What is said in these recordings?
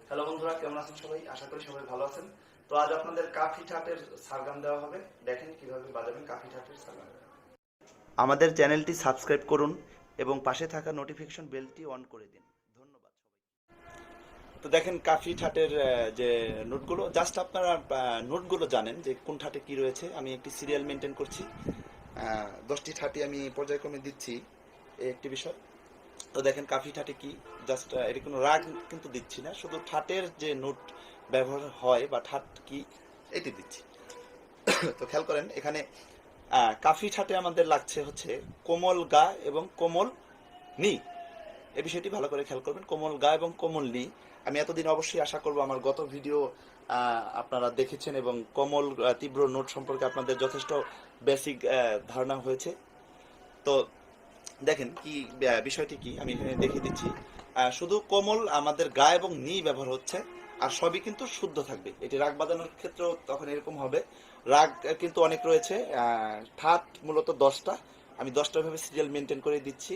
Hello বন্ধুরা, কেমন আছেন সবাই? আশা করি সবাই ভালো আছেন। তো আজ আপনাদের কাফি ঠাটের সারগাম দেওয়া হবে। দেখেন কিভাবে বাজাবেন কাফি ঠাটের সারগাম। আমাদের চ্যানেলটি সাবস্ক্রাইব করুন এবং পাশে থাকা নোটিফিকেশন বেলটি অন করে দিন। ধন্যবাদ সবাই। তো দেখেন কাফি ঠাটের যে নোটগুলো, জাস্ট আপনারা নোটগুলো জানেন যে কোন ঠাটে কি রয়েছে। আমি একটি সিরিয়াল মেনটেন করছি, 10টি ঠাটি আমি পর্যায়ক্রমে দিচ্ছি, এই একটি বিষয়। তো দেখেন কাফি ঠাটে কি, জাস্ট এটি কোনো রাগ কিন্তু দিচ্ছি না, শুধু ঠাটের যে নোট ব্যবহার হয় বা ঠাট কি এটি দিচ্ছি। তো খেয়াল করেন এখানে কাফি ঠাটে আমাদের লাগছে হচ্ছে কোমল গা এবং কোমল নি। এই বিষয়টি ভালো করে খেয়াল করবেন, কোমল গা এবং কোমল নি। আমি এতদিন অবশ্যই আশা করব আমার গত ভিডিও আপনারা দেখেছেন এবং কোমল তীব্র নোট সম্পর্কে আপনাদের যথেষ্ট বেসিক ধারণা হয়েছে। তো দেখেন কি বিষয়টি কি আমি এখানে দেখিয়ে দিচ্ছি। শুধু কোমল আমাদের গা এবং নি ব্যবহার হচ্ছে, আর সবই কিন্তু শুদ্ধ থাকবে। এটি রাগ বাজানোর ক্ষেত্রেও তখন এরকম হবে। রাগ কিন্তু অনেক রয়েছে, ঠাট মূলত 10টা। আমি 10টা ভাবে সিরিয়াল মেনটেন করে দিচ্ছি।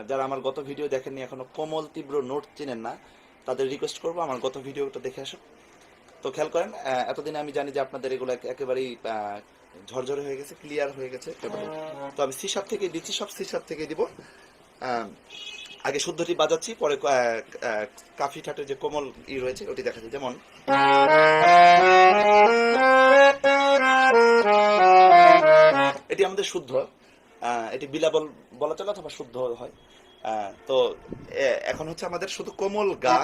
যারা আমার গত ভিডিও দেখেননি, এখনো কোমল তীব্র নোট চেনেন না, তাদের রিকোয়েস্ট করবো আমার গত ভিডিওটা দেখে আসুন। তো খেয়াল করেন, এতদিন আমি জানি যে আপনাদের এগুলো একেবারেই ঝরঝরে হয়ে গেছে, ক্লিয়ার হয়ে গেছে। তো আমি সি শার্প থেকে দিচ্ছি, সব সি শার্প থেকে দিব। আগে শুদ্ধটি বাজাচ্ছি, পরে কাফি ঠাটের যে কোমল ই রয়েছে ওটি দেখা যায়। যেমন এটি আমাদের শুদ্ধ, এটি বিলাবল বলা চলে অথবা শুদ্ধ হয়। তো এখন হচ্ছে আমাদের শুধু কোমল গা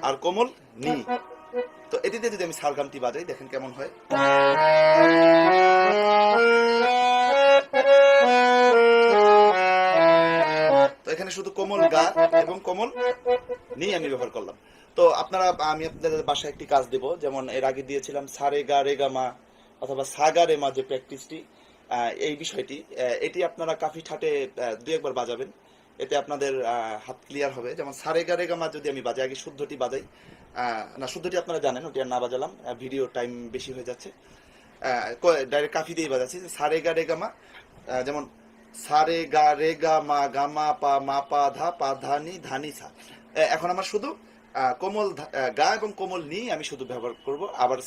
আর কোমল নি। তো এটিতে যদি আমি সারগামটি বাজাই, দেখেন কেমন হয়। তো এখানে শুধু কোমল গা এবং কোমল নি আমি ব্যবহার করলাম। তো আমি আপনাদের বাসায় একটি কাজ দেব, যেমন এর আগে দিয়েছিলাম সারে গা রে গা মা অথবা সাগা রে মা, যে প্র্যাকটিসটি, এই বিষয়টি এটি আপনারা কাফি ঠাটে 2-1 বার বাজাবেন, এতে আপনাদের হাত ক্লিয়ার হবে। যেমন সারে গা রে গা মা যদি আমি বাজাই, আগে শুদ্ধটি বাজাই, না শুদ্ধটি আপনারা জানেন, ওটি আর না বাজালাম, ভিডিও টাইম বেশি হয়ে যাচ্ছে। ডাইরেক্ট কাফি দিয়ে বাজাচ্ছি, সারে গা রে গা মা। যেমন সারে গা রে গা মা পা ধা নি ধানি সা। এখন আমার শুধু কোমল গা এবং কোমল নি আমি শুধু ব্যবহার করব। আবার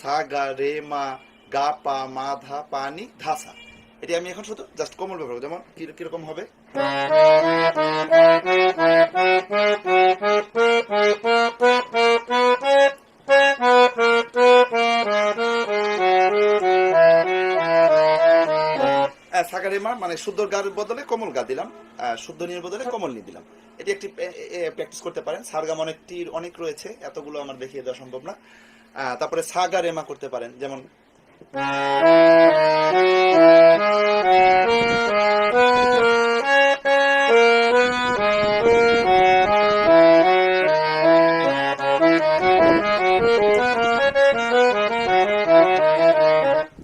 সা গা রে মা গা পা মা ধা পা নি ধা সা, এটি আমি এখন শুধু জাস্ট কোমল ব্যবহার করব। যেমন কিরকম হবে, সাগারেমা মানে শুদ্ধ গার বদলে কোমল গা দিলাম, শুদ্ধ নির বদলে কোমল নি দিলাম। এটি একটি প্র্যাকটিস করতে পারেন। সারগাম অনেক রয়েছে, এতগুলো আমার দেখিয়ে দেওয়া সম্ভব না। তারপরে সাগারেমা করতে পারেন, যেমন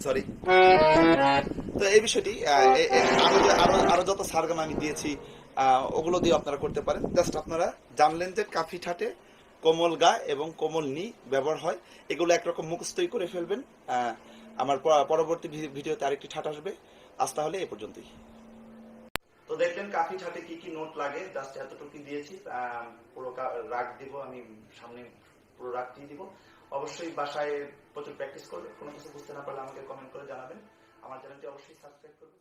সরি। তো এই বিষয়টি আরো যত সারগাম আমি দিয়েছি ওগুলো দিয়ে আপনারা করতে পারেন। জাস্ট আপনারা জানলেন যে কাফি ঠাটে কোমল গা এবং কোমল নি ব্যবহার হয়, এগুলো একরকম মুখস্থই করে ফেলবেন। আমার পরবর্তী ভিডিওতে আরেকটি ঠাট আসবে। আজ তাহলে এ পর্যন্তই। তো দেখলেন কাফি ঠাটে কি কি নোট লাগে, জাস্ট এতটুকু দিয়েছি। পুরো রাগ দিব আমি, সামনে পুরো রাগটি দিব। অবশ্যই বাসায় প্রচুর প্র্যাকটিস করবে। কোনো কিছু বুঝতে না পারলে আমাকে কমেন্ট করে জানাবেন। আমার চ্যানেলটি অবশ্যই সাবস্ক্রাইব করবেন।